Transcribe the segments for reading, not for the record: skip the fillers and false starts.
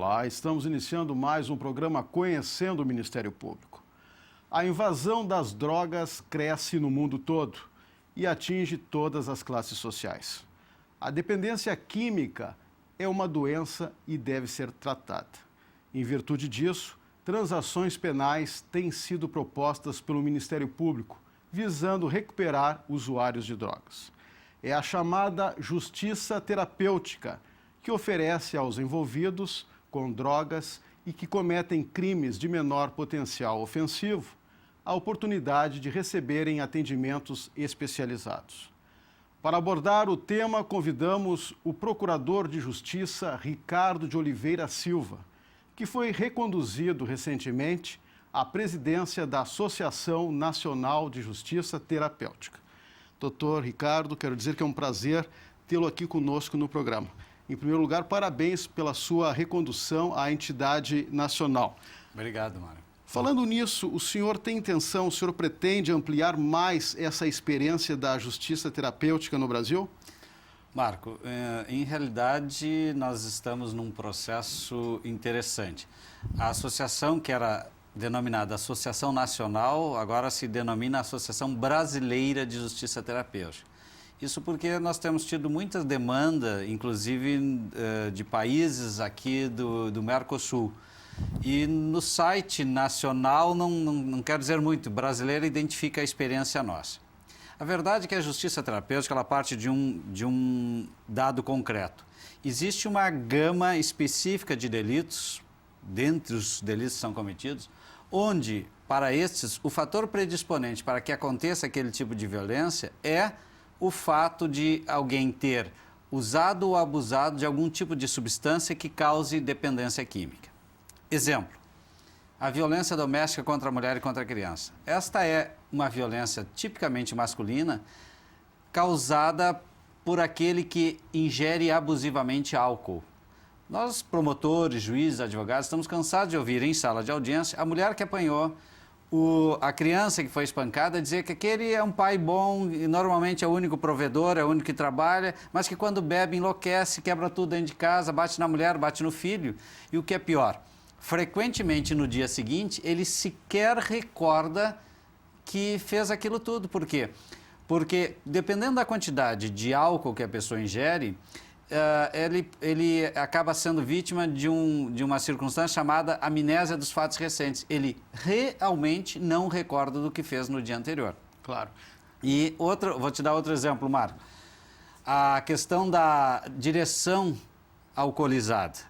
Olá, estamos iniciando mais um programa Conhecendo o Ministério Público. A invasão das drogas cresce no mundo todo e atinge todas as classes sociais. A dependência química é uma doença e deve ser tratada. Em virtude disso, transações penais têm sido propostas pelo Ministério Público, visando recuperar usuários de drogas. É a chamada justiça terapêutica, que oferece aos envolvidos com drogas e que cometem crimes de menor potencial ofensivo a oportunidade de receberem atendimentos especializados. Para abordar o tema, convidamos o Procurador de Justiça Ricardo de Oliveira Silva, que foi reconduzido recentemente à presidência da Associação Nacional de Justiça Terapêutica. Doutor Ricardo, quero dizer que é um prazer tê-lo aqui conosco no programa. Em primeiro lugar, parabéns pela sua recondução à entidade nacional. Obrigado, Mário. Falando nisso, o senhor pretende ampliar mais essa experiência da justiça terapêutica no Brasil? Marco, em realidade, nós estamos num processo interessante. A associação, que era denominada Associação Nacional, agora se denomina Associação Brasileira de Justiça Terapêutica. Isso porque nós temos tido muita demanda, inclusive de países aqui do Mercosul. E no site nacional, não quero dizer muito, brasileiro identifica a experiência nossa. A verdade é que a justiça terapêutica ela parte de um dado concreto. Existe uma gama específica de delitos, dentre os delitos que são cometidos, onde, para estes, o fator predisponente para que aconteça aquele tipo de violência é o fato de alguém ter usado ou abusado de algum tipo de substância que cause dependência química. Exemplo, a violência doméstica contra a mulher e contra a criança. Esta é uma violência tipicamente masculina causada por aquele que ingere abusivamente álcool. Nós, promotores, juízes, advogados, estamos cansados de ouvir em sala de audiência a mulher que apanhou, a criança que foi espancada, dizer que aquele é um pai bom e normalmente é o único provedor, é o único que trabalha, mas que quando bebe enlouquece, quebra tudo dentro de casa, bate na mulher, bate no filho. E o que é pior, frequentemente no dia seguinte ele sequer recorda que fez aquilo tudo. Por quê? Porque dependendo da quantidade de álcool que a pessoa ingere, ele acaba sendo vítima de uma circunstância chamada amnésia dos fatos recentes. Ele realmente não recorda do que fez no dia anterior. Claro. E vou te dar outro exemplo, Marco. A questão da direção alcoolizada.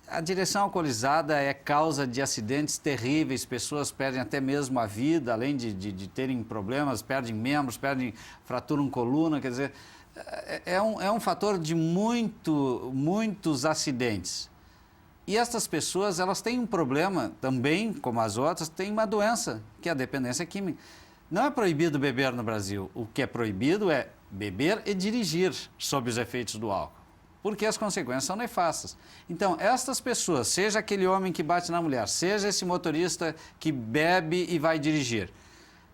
A direção alcoolizada é causa de acidentes terríveis, pessoas perdem até mesmo a vida, além de terem problemas, perdem membros, fraturam coluna, quer dizer... É um fator de muitos acidentes. E essas pessoas, elas têm um problema também, como as outras, têm uma doença, que é a dependência química. Não é proibido beber no Brasil. O que é proibido é beber e dirigir sob os efeitos do álcool, porque as consequências são nefastas. Então, estas pessoas, seja aquele homem que bate na mulher, seja esse motorista que bebe e vai dirigir,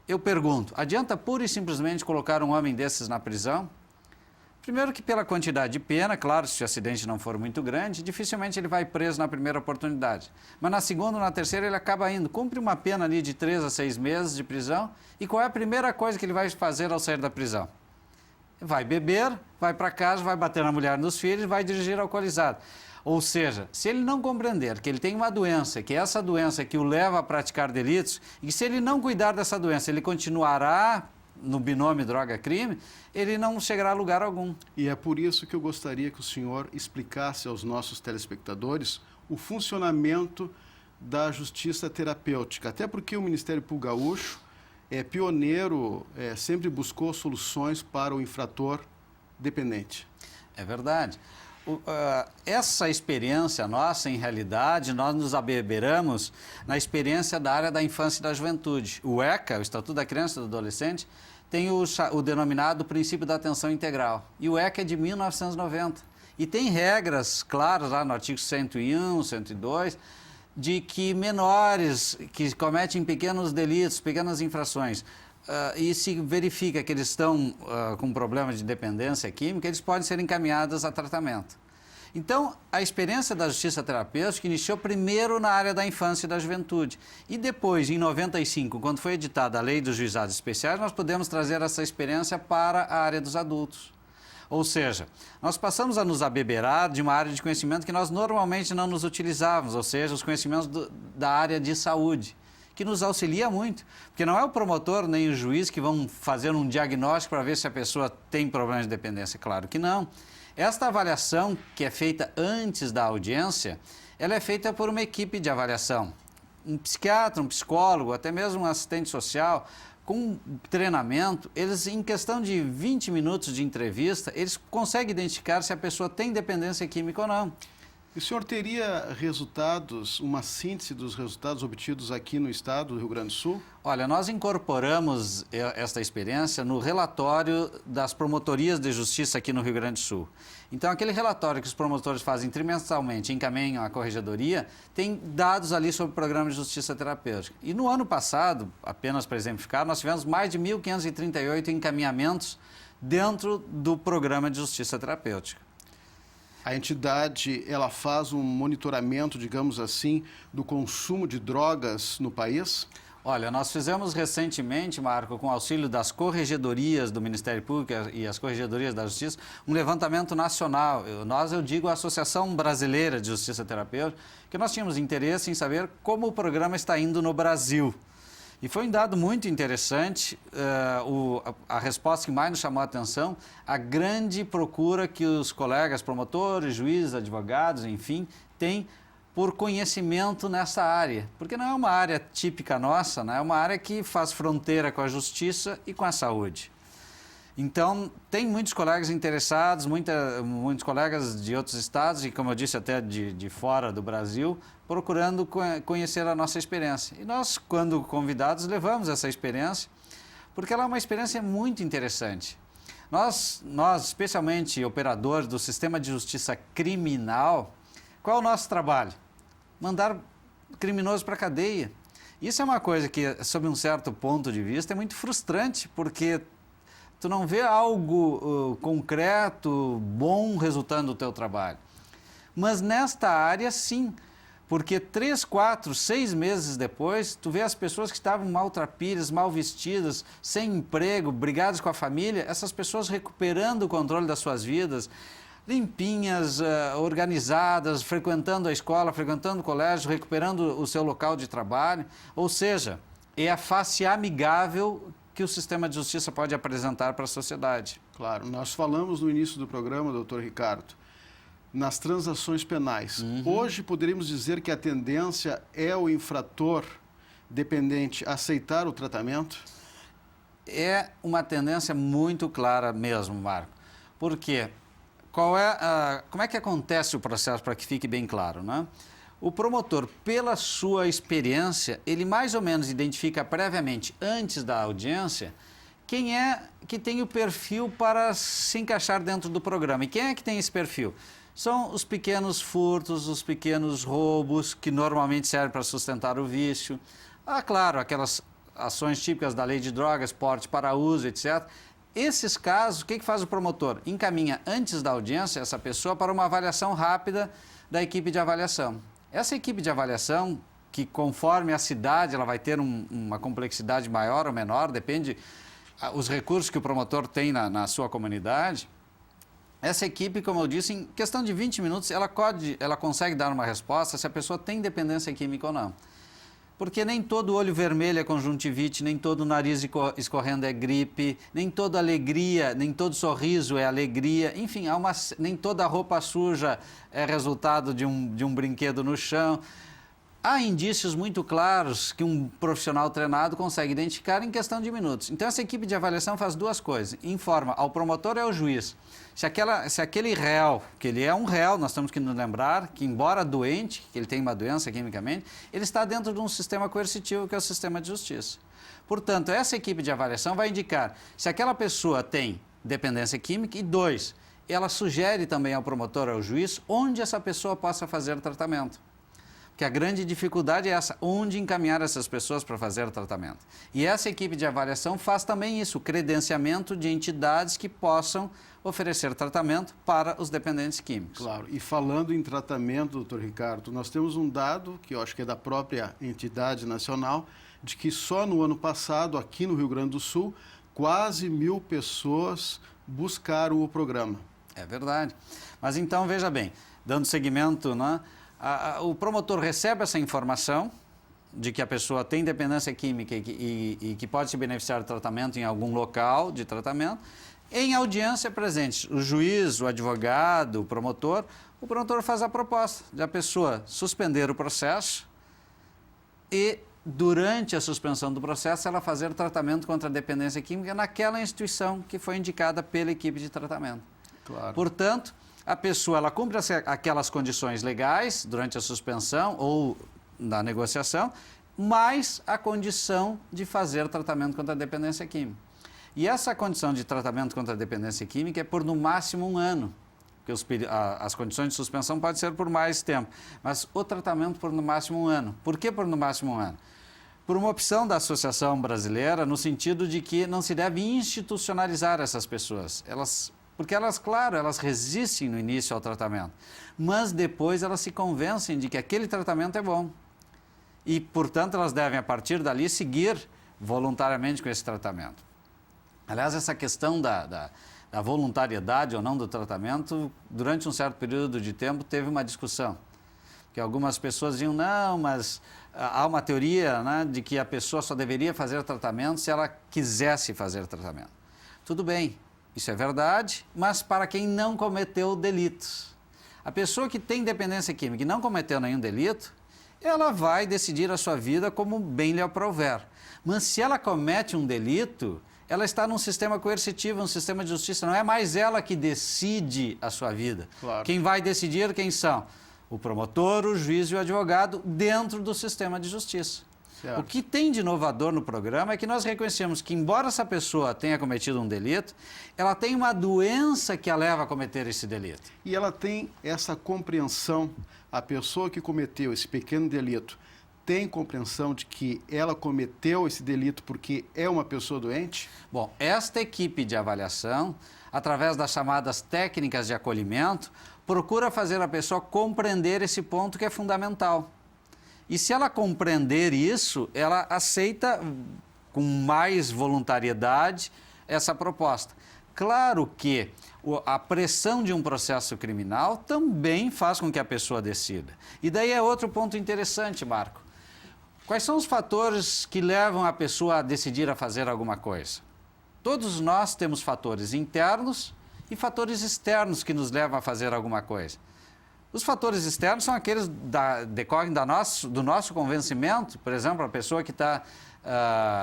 eu pergunto, adianta pura e simplesmente colocar um homem desses na prisão? Primeiro que pela quantidade de pena, claro, se o acidente não for muito grande, dificilmente ele vai preso na primeira oportunidade. Mas na segunda ou na terceira ele acaba indo, cumpre uma pena ali de 3 a 6 meses de prisão. E qual é a primeira coisa que ele vai fazer ao sair da prisão? Vai beber, vai para casa, vai bater na mulher e nos filhos, vai dirigir alcoolizado. Ou seja, se ele não compreender que ele tem uma doença, que é essa doença que o leva a praticar delitos, e se ele não cuidar dessa doença, ele continuará no binômio droga-crime, ele não chegará a lugar algum. E é por isso que eu gostaria que o senhor explicasse aos nossos telespectadores o funcionamento da justiça terapêutica. Até porque o Ministério Público Gaúcho é pioneiro, sempre buscou soluções para o infrator dependente. É verdade. Essa experiência nossa, em realidade, nós nos abeberamos na experiência da área da infância e da juventude. O ECA, o Estatuto da Criança e do Adolescente, tem o denominado princípio da atenção integral. E o ECA é de 1990. E tem regras claras lá no artigo 101, 102, de que menores que cometem pequenos delitos, pequenas infrações, e se verifica que eles estão com problema de dependência química, eles podem ser encaminhados a tratamento. Então, a experiência da justiça terapêutica iniciou primeiro na área da infância e da juventude. E depois, em 95, quando foi editada a Lei dos Juizados Especiais, nós pudemos trazer essa experiência para a área dos adultos. Ou seja, nós passamos a nos abeberar de uma área de conhecimento que nós normalmente não nos utilizávamos, ou seja, os conhecimentos da área de saúde, que nos auxilia muito, porque não é o promotor nem o juiz que vão fazer um diagnóstico para ver se a pessoa tem problemas de dependência, claro que não. Esta avaliação, que é feita antes da audiência, ela é feita por uma equipe de avaliação. Um psiquiatra, um psicólogo, até mesmo um assistente social, com treinamento, eles, em questão de 20 minutos de entrevista, eles conseguem identificar se a pessoa tem dependência química ou não. E o senhor teria resultados, uma síntese dos resultados obtidos aqui no estado do Rio Grande do Sul? Olha, nós incorporamos esta experiência no relatório das promotorias de justiça aqui no Rio Grande do Sul. Então, aquele relatório que os promotores fazem trimestralmente, encaminham à corregedoria, tem dados ali sobre o programa de justiça terapêutica. E no ano passado, apenas para exemplificar, nós tivemos mais de 1.538 encaminhamentos dentro do programa de justiça terapêutica. A entidade, ela faz um monitoramento, digamos assim, do consumo de drogas no país? Olha, nós fizemos recentemente, Marco, com auxílio das corregedorias do Ministério Público e as corregedorias da Justiça, um levantamento nacional. Eu digo a Associação Brasileira de Justiça Terapêutica, que nós tínhamos interesse em saber como o programa está indo no Brasil. E foi um dado muito interessante, a resposta que mais nos chamou a atenção, a grande procura que os colegas promotores, juízes, advogados, enfim, têm por conhecimento nessa área. Porque não é uma área típica nossa, né? É uma área que faz fronteira com a justiça e com a saúde. Então, tem muitos colegas interessados, muitos colegas de outros estados e, como eu disse, até de fora do Brasil, procurando conhecer a nossa experiência. E nós, quando convidados, levamos essa experiência, porque ela é uma experiência muito interessante. Nós especialmente operadores do sistema de justiça criminal, qual é o nosso trabalho? Mandar criminosos para a cadeia. Isso é uma coisa que, sob um certo ponto de vista, é muito frustrante, porque tu não vê algo concreto, bom resultando do teu trabalho. Mas nesta área, sim, porque 3, 4, 6 meses depois, tu vê as pessoas que estavam maltrapilhas, mal vestidas, sem emprego, brigadas com a família, essas pessoas recuperando o controle das suas vidas, limpinhas, organizadas, frequentando a escola, frequentando o colégio, recuperando o seu local de trabalho. Ou seja, é a face amigável que o sistema de justiça pode apresentar para a sociedade. Claro, nós falamos no início do programa, doutor Ricardo, nas transações penais. Hoje poderíamos dizer que a tendência é o infrator dependente aceitar o tratamento? É uma tendência muito clara mesmo, Marco. Por quê? Como é que acontece o processo, para que fique bem claro, né? O promotor, pela sua experiência, ele mais ou menos identifica previamente, antes da audiência, quem é que tem o perfil para se encaixar dentro do programa. E quem é que tem esse perfil? São os pequenos furtos, os pequenos roubos, que normalmente servem para sustentar o vício. Claro, aquelas ações típicas da lei de drogas, porte para uso, etc. Esses casos, o que faz o promotor? Encaminha antes da audiência essa pessoa para uma avaliação rápida da equipe de avaliação. Essa equipe de avaliação, que conforme a cidade ela vai ter uma complexidade maior ou menor, depende os recursos que o promotor tem na sua comunidade, essa equipe, como eu disse, em questão de 20 minutos, ela consegue dar uma resposta se a pessoa tem dependência química ou não. Porque nem todo olho vermelho é conjuntivite, nem todo nariz escorrendo é gripe, nem toda alegria, nem todo sorriso é alegria. Enfim, nem toda roupa suja é resultado de um brinquedo no chão. Há indícios muito claros que um profissional treinado consegue identificar em questão de minutos. Então, essa equipe de avaliação faz duas coisas. Informa ao promotor e ao juiz. Se aquele réu, que ele é um réu, nós temos que nos lembrar que, embora doente, que ele tem uma doença quimicamente, ele está dentro de um sistema coercitivo, que é o sistema de justiça. Portanto, essa equipe de avaliação vai indicar se aquela pessoa tem dependência química e, 2, ela sugere também ao promotor ou ao juiz onde essa pessoa possa fazer o tratamento. que a grande dificuldade é essa, onde encaminhar essas pessoas para fazer o tratamento. E essa equipe de avaliação faz também isso, o credenciamento de entidades que possam oferecer tratamento para os dependentes químicos. Claro, e falando em tratamento, doutor Ricardo, nós temos um dado, que eu acho que é da própria entidade nacional, de que só no ano passado, aqui no Rio Grande do Sul, quase 1.000 pessoas buscaram o programa. É verdade. Mas então, veja bem, dando seguimento, né, o promotor recebe essa informação de que a pessoa tem dependência química e que pode se beneficiar do tratamento em algum local de tratamento. Em audiência presente, o juiz, o advogado, o promotor faz a proposta de a pessoa suspender o processo e, durante a suspensão do processo, ela fazer o tratamento contra a dependência química naquela instituição que foi indicada pela equipe de tratamento. Claro. Portanto, a pessoa ela cumpre aquelas condições legais durante a suspensão ou na negociação, mais a condição de fazer o tratamento contra a dependência química. E essa condição de tratamento contra a dependência química é por no máximo 1 ano, porque as condições de suspensão podem ser por mais tempo, mas o tratamento por no máximo 1 ano. Por que por no máximo 1 ano? Por uma opção da Associação Brasileira, no sentido de que não se deve institucionalizar essas pessoas. Porque elas, claro, elas resistem no início ao tratamento, mas depois elas se convencem de que aquele tratamento é bom. E, portanto, elas devem, a partir dali, seguir voluntariamente com esse tratamento. Aliás, essa questão da voluntariedade ou não do tratamento, durante um certo período de tempo, teve uma discussão. Que algumas pessoas diziam, não, mas há uma teoria, né, de que a pessoa só deveria fazer tratamento se ela quisesse fazer tratamento. Tudo bem, isso é verdade, mas para quem não cometeu delitos. A pessoa que tem dependência química e não cometeu nenhum delito, ela vai decidir a sua vida como bem lhe aprouver. Mas se ela comete um delito, ela está num sistema coercitivo, um sistema de justiça. Não é mais ela que decide a sua vida. Claro. Quem vai decidir quem são? O promotor, o juiz e o advogado dentro do sistema de justiça. Certo. O que tem de inovador no programa é que nós reconhecemos que, embora essa pessoa tenha cometido um delito, ela tem uma doença que a leva a cometer esse delito. E ela tem essa compreensão, a pessoa que cometeu esse pequeno delito, tem compreensão de que ela cometeu esse delito porque é uma pessoa doente? Bom, esta equipe de avaliação, através das chamadas técnicas de acolhimento, procura fazer a pessoa compreender esse ponto que é fundamental. E se ela compreender isso, ela aceita com mais voluntariedade essa proposta. Claro que a pressão de um processo criminal também faz com que a pessoa decida. E daí é outro ponto interessante, Marco. Quais são os fatores que levam a pessoa a decidir a fazer alguma coisa? Todos nós temos fatores internos e fatores externos que nos levam a fazer alguma coisa. Os fatores externos são aqueles que decorrem do nosso convencimento. Por exemplo, a pessoa que está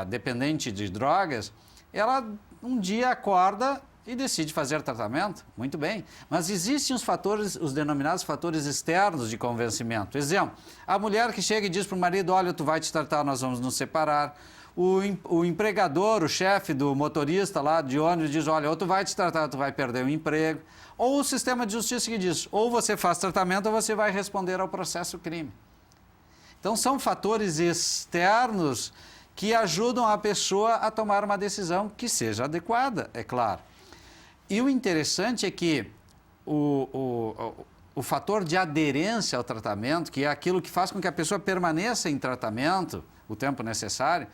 dependente de drogas, ela um dia acorda e decide fazer tratamento, muito bem. Mas existem os fatores, os denominados fatores externos de convencimento. Exemplo, a mulher que chega e diz para o marido, olha, tu vai te tratar, nós vamos nos separar. O empregador, o chefe do motorista lá de ônibus diz, olha, ou tu vai te tratar, tu vai perder o emprego. Ou o sistema de justiça que diz, ou você faz tratamento ou você vai responder ao processo crime. Então são fatores externos que ajudam a pessoa a tomar uma decisão que seja adequada, é claro. E o interessante é que o fator de aderência ao tratamento, que é aquilo que faz com que a pessoa permaneça em tratamento o tempo necessário,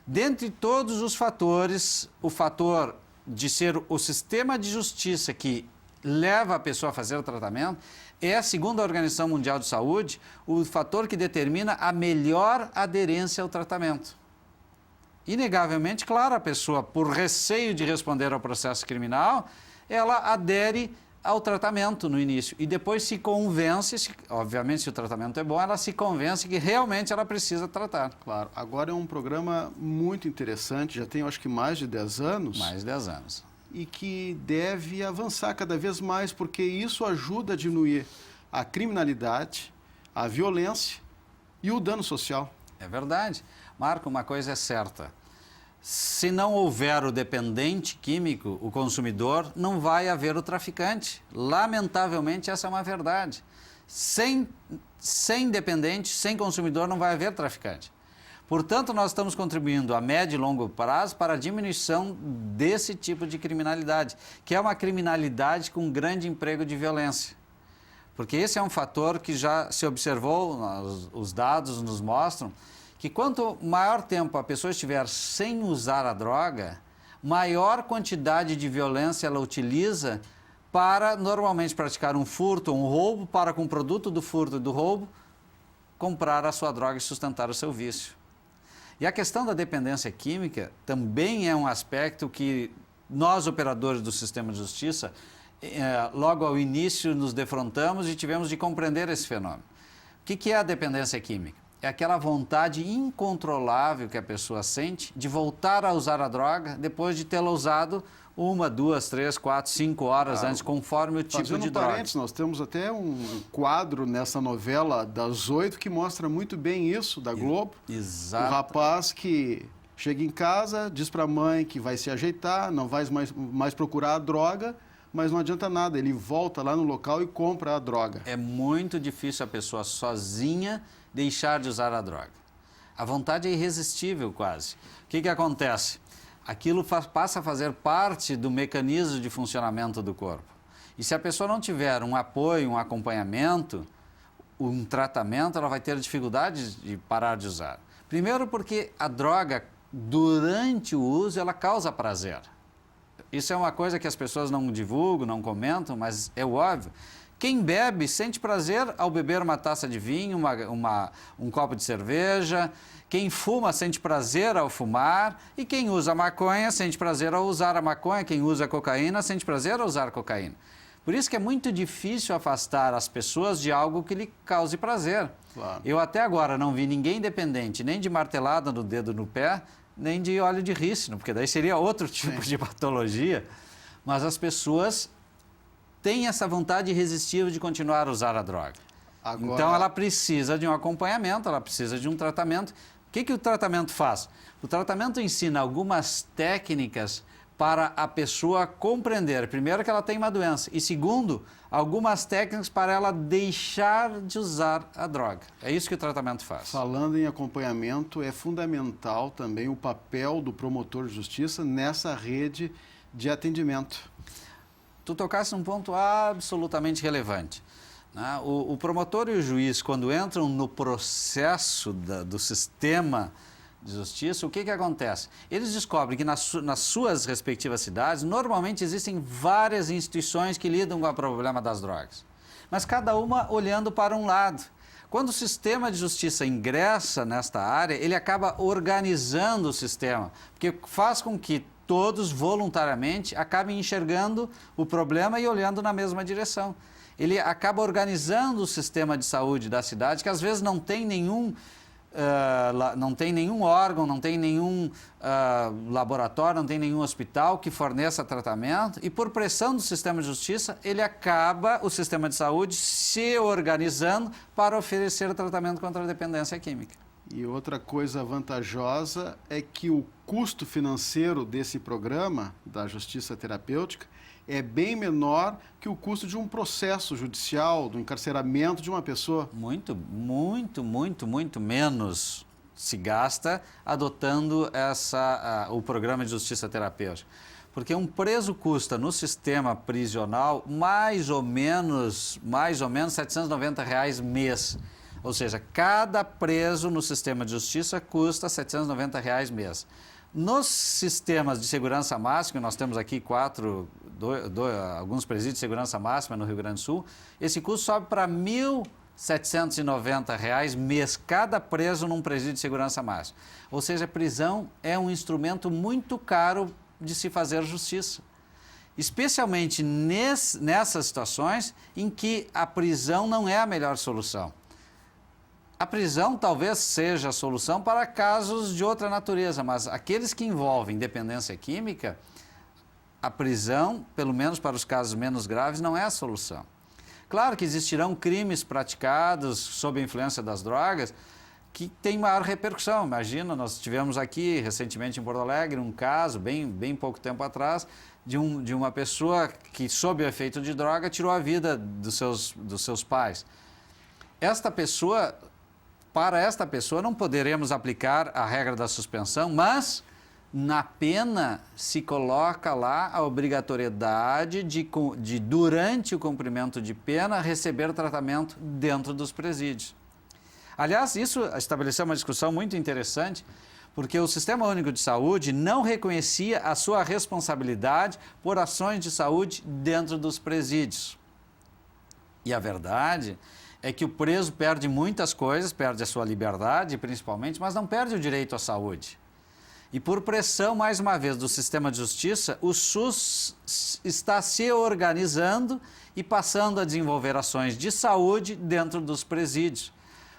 dentre todos os fatores, o fator de ser o sistema de justiça que leva a pessoa a fazer o tratamento é, segundo a Organização Mundial de Saúde, o fator que determina a melhor aderência ao tratamento. Inegavelmente, claro, a pessoa, por receio de responder ao processo criminal, ela adere ao tratamento no início e depois se convence, obviamente se o tratamento é bom, ela se convence que realmente ela precisa tratar. Claro, agora é um programa muito interessante, já tem acho que mais de 10 anos. Mais de 10 anos. E que deve avançar cada vez mais, porque isso ajuda a diminuir a criminalidade, a violência e o dano social. É verdade. Marco, uma coisa é certa. Se não houver o dependente químico, o consumidor, não vai haver o traficante. Lamentavelmente, essa é uma verdade. Sem dependente, sem consumidor, não vai haver traficante. Portanto, nós estamos contribuindo a médio e longo prazo para a diminuição desse tipo de criminalidade, que é uma criminalidade com grande emprego de violência. Porque esse é um fator que já se observou, os dados nos mostram, que quanto maior tempo a pessoa estiver sem usar a droga, maior quantidade de violência ela utiliza para normalmente praticar um furto ou um roubo, para com o produto do furto e do roubo comprar a sua droga e sustentar o seu vício. E a questão da dependência química também é um aspecto que nós, operadores do sistema de justiça, logo ao início nos defrontamos e tivemos de compreender esse fenômeno. O que é a dependência química? É aquela vontade incontrolável que a pessoa sente de voltar a usar a droga depois de tê-la usado 1, 2, 3, 4, 5 horas antes, conforme o tipo de droga. Nós temos até um quadro nessa novela das 8 que mostra muito bem isso, da Globo. Exato. O rapaz que chega em casa, diz para a mãe que vai se ajeitar, não vai mais procurar a droga, mas não adianta nada, ele volta lá no local e compra a droga. É muito difícil a pessoa sozinha deixar de usar a droga. A vontade é irresistível quase. O que acontece? Aquilo passa a fazer parte do mecanismo de funcionamento do corpo. E se a pessoa não tiver um apoio, um acompanhamento, um tratamento, ela vai ter dificuldade de parar de usar. Primeiro porque a droga, durante o uso, ela causa prazer. Isso é uma coisa que as pessoas não divulgam, não comentam, mas é óbvio. Quem bebe sente prazer ao beber uma taça de vinho, um copo de cerveja. Quem fuma sente prazer ao fumar. E quem usa maconha sente prazer ao usar a maconha. Quem usa cocaína sente prazer ao usar cocaína. Por isso que é muito difícil afastar as pessoas de algo que lhe cause prazer. Claro. Eu até agora não vi ninguém dependente, nem de martelada no dedo no pé, nem de óleo de rícino, porque daí seria outro tipo de patologia. Mas as pessoas têm essa vontade irresistível de continuar a usar a droga. Agora... Então ela precisa de um acompanhamento, ela precisa de um tratamento. O que o tratamento faz? O tratamento ensina algumas técnicas para a pessoa compreender, primeiro, que ela tem uma doença e, segundo, algumas técnicas para ela deixar de usar a droga. É isso que o tratamento faz. Falando em acompanhamento, é fundamental também o papel do promotor de justiça nessa rede de atendimento. Tu tocaste num ponto absolutamente relevante. Né? O promotor e o juiz, quando entram no processo do sistema de justiça, o que acontece? Eles descobrem que nas suas respectivas cidades, normalmente existem várias instituições que lidam com o problema das drogas, mas cada uma olhando para um lado. Quando o sistema de justiça ingressa nesta área, ele acaba organizando o sistema, porque faz com que todos voluntariamente acabem enxergando o problema e olhando na mesma direção. Ele acaba organizando o sistema de saúde da cidade, que às vezes não tem nenhum órgão, não tem nenhum laboratório, não tem nenhum hospital que forneça tratamento, e por pressão do sistema de justiça, o sistema de saúde se organizando para oferecer tratamento contra a dependência química. E outra coisa vantajosa é que o custo financeiro desse programa da justiça terapêutica é bem menor que o custo de um processo judicial, do encarceramento de uma pessoa. Muito menos se gasta adotando o programa de justiça terapêutica. Porque um preso custa no sistema prisional mais ou menos R$ 790 mês. Ou seja, cada preso no sistema de justiça custa R$ 790 mês. Nos sistemas de segurança máxima, nós temos aqui alguns presídios de segurança máxima no Rio Grande do Sul, esse custo sobe para R$ 1.790 mês, cada preso num presídio de segurança máxima. Ou seja, a prisão é um instrumento muito caro de se fazer justiça. Especialmente nessas situações em que a prisão não é a melhor solução. A prisão talvez seja a solução para casos de outra natureza, mas aqueles que envolvem dependência química, a prisão, pelo menos para os casos menos graves, não é a solução. Claro que existirão crimes praticados sob a influência das drogas que têm maior repercussão. Imagina, nós tivemos aqui recentemente em Porto Alegre um caso, bem pouco tempo atrás, de uma pessoa que, sob o efeito de droga, tirou a vida dos seus pais. para esta pessoa não poderemos aplicar a regra da suspensão, mas na pena se coloca lá a obrigatoriedade de durante o cumprimento de pena, receber tratamento dentro dos presídios. Aliás, isso estabeleceu uma discussão muito interessante, porque o Sistema Único de Saúde não reconhecia a sua responsabilidade por ações de saúde dentro dos presídios. E a verdade é que o preso perde muitas coisas, perde a sua liberdade principalmente, mas não perde o direito à saúde. E por pressão, mais uma vez, do sistema de justiça, o SUS está se organizando e passando a desenvolver ações de saúde dentro dos presídios.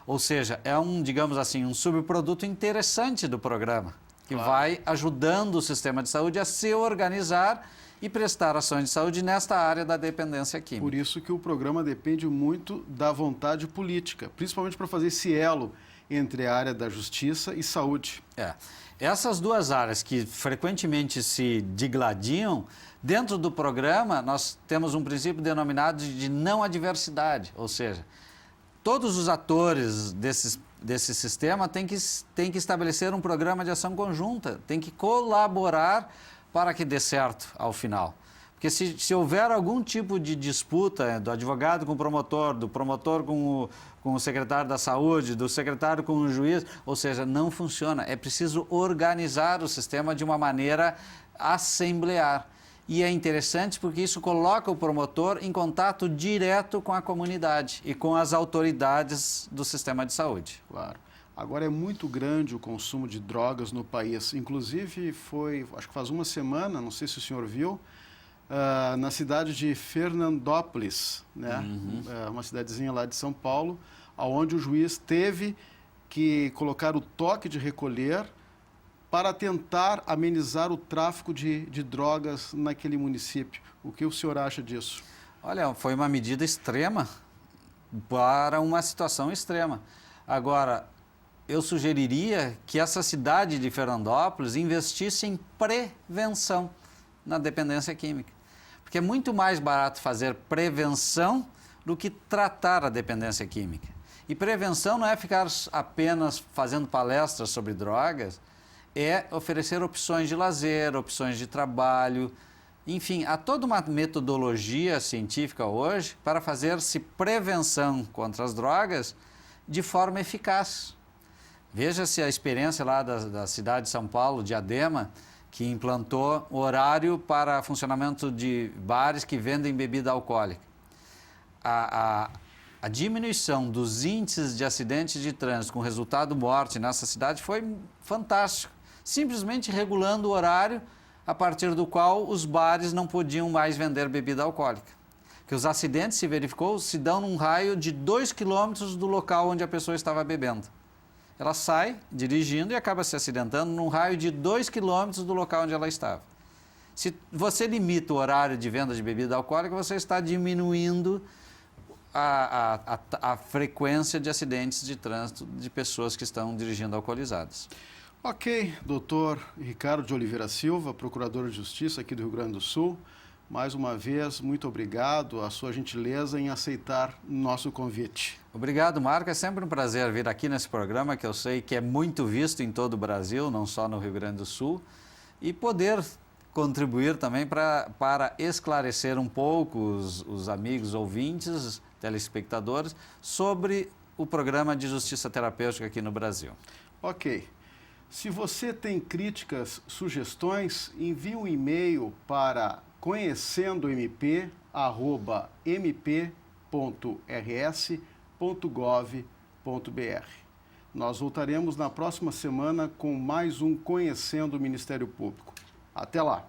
Ou seja, é digamos assim, um subproduto interessante do programa, que vai ajudando o sistema de saúde a se organizar e prestar ações de saúde nesta área da dependência química. Por isso que o programa depende muito da vontade política, principalmente para fazer esse elo entre a área da justiça e saúde. Essas duas áreas que frequentemente se digladiam, dentro do programa nós temos um princípio denominado de não adversidade, ou seja, todos os atores desse sistema têm que estabelecer um programa de ação conjunta, têm que colaborar para que dê certo ao final. Porque se houver algum tipo de disputa do advogado com o promotor, do promotor com o secretário da saúde, do secretário com o juiz, ou seja, não funciona. É preciso organizar o sistema de uma maneira assemblear. E é interessante porque isso coloca o promotor em contato direto com a comunidade e com as autoridades do sistema de saúde. Claro. Agora é muito grande o consumo de drogas no país. Inclusive acho que faz uma semana, não sei se o senhor viu, na cidade de Fernandópolis, né? Uma cidadezinha lá de São Paulo, onde o juiz teve que colocar o toque de recolher para tentar amenizar o tráfico de drogas naquele município. O que o senhor acha disso? Olha, foi uma medida extrema para uma situação extrema. Agora, eu sugeriria que essa cidade de Fernandópolis investisse em prevenção na dependência química. Porque é muito mais barato fazer prevenção do que tratar a dependência química. E prevenção não é ficar apenas fazendo palestras sobre drogas, é oferecer opções de lazer, opções de trabalho, enfim, há toda uma metodologia científica hoje para fazer-se prevenção contra as drogas de forma eficaz. Veja-se a experiência lá da cidade de São Paulo, Diadema, que implantou horário para funcionamento de bares que vendem bebida alcoólica. A diminuição dos índices de acidentes de trânsito com resultado morte nessa cidade foi fantástico. Simplesmente regulando o horário a partir do qual os bares não podiam mais vender bebida alcoólica. Que os acidentes, se verificou, se dão num raio de 2 quilômetros do local onde a pessoa estava bebendo. Ela sai dirigindo e acaba se acidentando num raio de 2 quilômetros do local onde ela estava. Se você limita o horário de venda de bebida alcoólica, você está diminuindo a frequência de acidentes de trânsito de pessoas que estão dirigindo alcoolizadas. Ok, doutor Ricardo de Oliveira Silva, procurador de Justiça aqui do Rio Grande do Sul. Mais uma vez, muito obrigado, a sua gentileza em aceitar nosso convite. Obrigado, Marco. É sempre um prazer vir aqui nesse programa, que eu sei que é muito visto em todo o Brasil, não só no Rio Grande do Sul, e poder contribuir também para esclarecer um pouco os amigos ouvintes, telespectadores, sobre o programa de justiça terapêutica aqui no Brasil. Ok. Se você tem críticas, sugestões, envie um e-mail para conhecendo-mp@mp.rs.gov.br. Nós voltaremos na próxima semana com mais um Conhecendo o Ministério Público. Até lá!